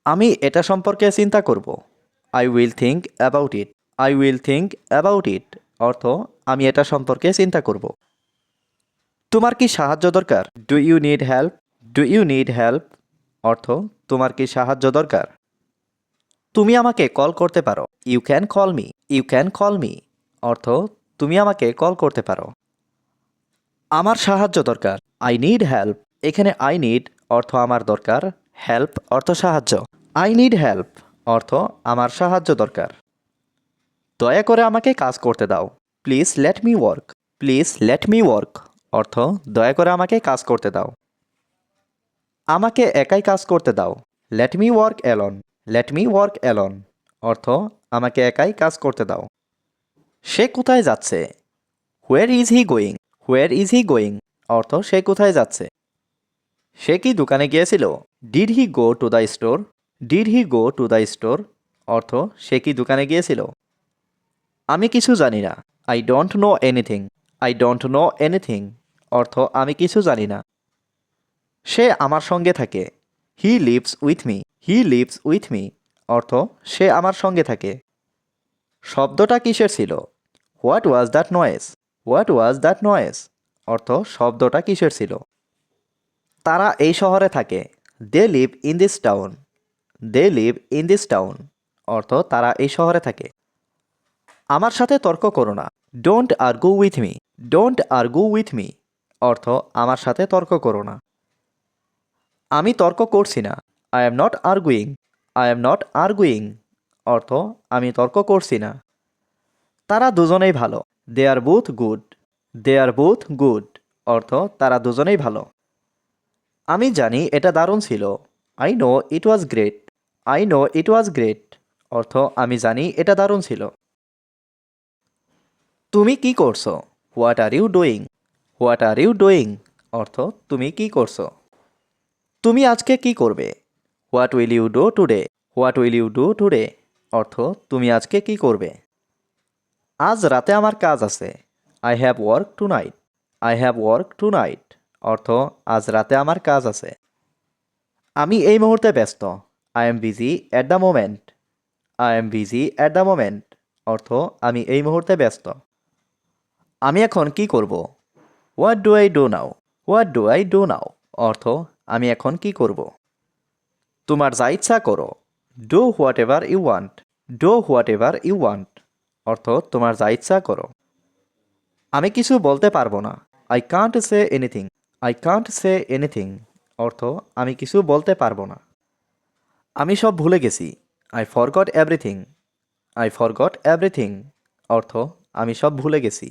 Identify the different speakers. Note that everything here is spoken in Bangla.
Speaker 1: আমি এটা সম্পর্কে চিন্তা করব। I will think about it. I will think about it অর্থ আমি এটা সম্পর্কে চিন্তা করব। তোমার কি সাহায্য দরকার? Do you need help? Do you need help অর্থ তোমার কি সাহায্য দরকার? তুমি আমাকে কল করতে পারো। You can call me. You can call me অর্থ তুমি আমাকে কল করতে পারো। আমার সাহায্য দরকার। I need help. এখানে আই নিড অর্থ আমার দরকার, হেল্প অর্থ সাহায্য। আই নিড হেল্প অর্থ আমার সাহায্য দরকার। দয়া করে আমাকে কাজ করতে দাও। Please let me work. Please let me work অর্থ দয়া করে আমাকে কাজ করতে দাও। আমাকে একাই কাজ করতে দাও। Let me work alone. Let me work alone অর্থ আমাকে একাই কাজ করতে দাও। সে কোথায় যাচ্ছে? Where is he going? Where is he going অর্থ সে কোথায় যাচ্ছে? সে কি দোকানে গিয়েছিল? Did he go to the store? Did he go to the store অর্থ সে কি দোকানে গিয়েছিল? আমি কিছু জানি না। I don't know anything. I don't know anything অর্থ আমি কিছু জানি না। সে আমার সঙ্গে থাকে। He lives with me. He lives with me অর্থ সে আমার সঙ্গে থাকে। শব্দটা কিসের ছিল? What was that noise? What was that noise অর্থ শব্দটা কিসের ছিল? তারা এই শহরে থাকে। They live in this town. They live in this town অর্থ তারা এই শহরে থাকে। আমার সাথে তর্ক করো না। Don't argue with me. Don't argue with me অর্থ আমার সাথে তর্ক করো না। আমি তর্ক করছি না। I am not arguing. I am not arguing অর্থ আমি তর্ক করছি না। তারা দুজনেই ভালো। They are both good. They are both good অর্থ তারা দুজনেই ভালো। আমি জানি এটা দারুণ ছিল। I know it was great. I know it was great অর্থ আমি জানি এটা দারুণ ছিল। তুমি কি করছো? What are you doing? What are you doing অর্থ তুমি কি করছো? তুমি আজকে কি করবে? What will you do today? What will you do today অর্থ তুমি আজকে কি করবে? আজ রাতে আমার কাজ আছে। I have work tonight. I have work tonight অর্থ আজ রাতে আমার কাজ আছে। আমি এই মুহূর্তে ব্যস্ত। I am busy at the moment. I am busy at the moment অর্থ আমি এই মুহূর্তে ব্যস্ত। আমি এখন কি করব? What do I do now? What do I do now অর্থ আমি এখন কি করব? তোমার যা ইচ্ছা করো। Do whatever you want. Do whatever you want অর্থ তোমার যা ইচ্ছা করো। আমি কিছু বলতে পারবো না। I can't say anything. I can't say anything অর্থ আমি কিছু বলতে পারবো না। আমি সব ভুলে গেছি। I forgot everything. I forgot everything অর্থ আমি সব ভুলে গেছি।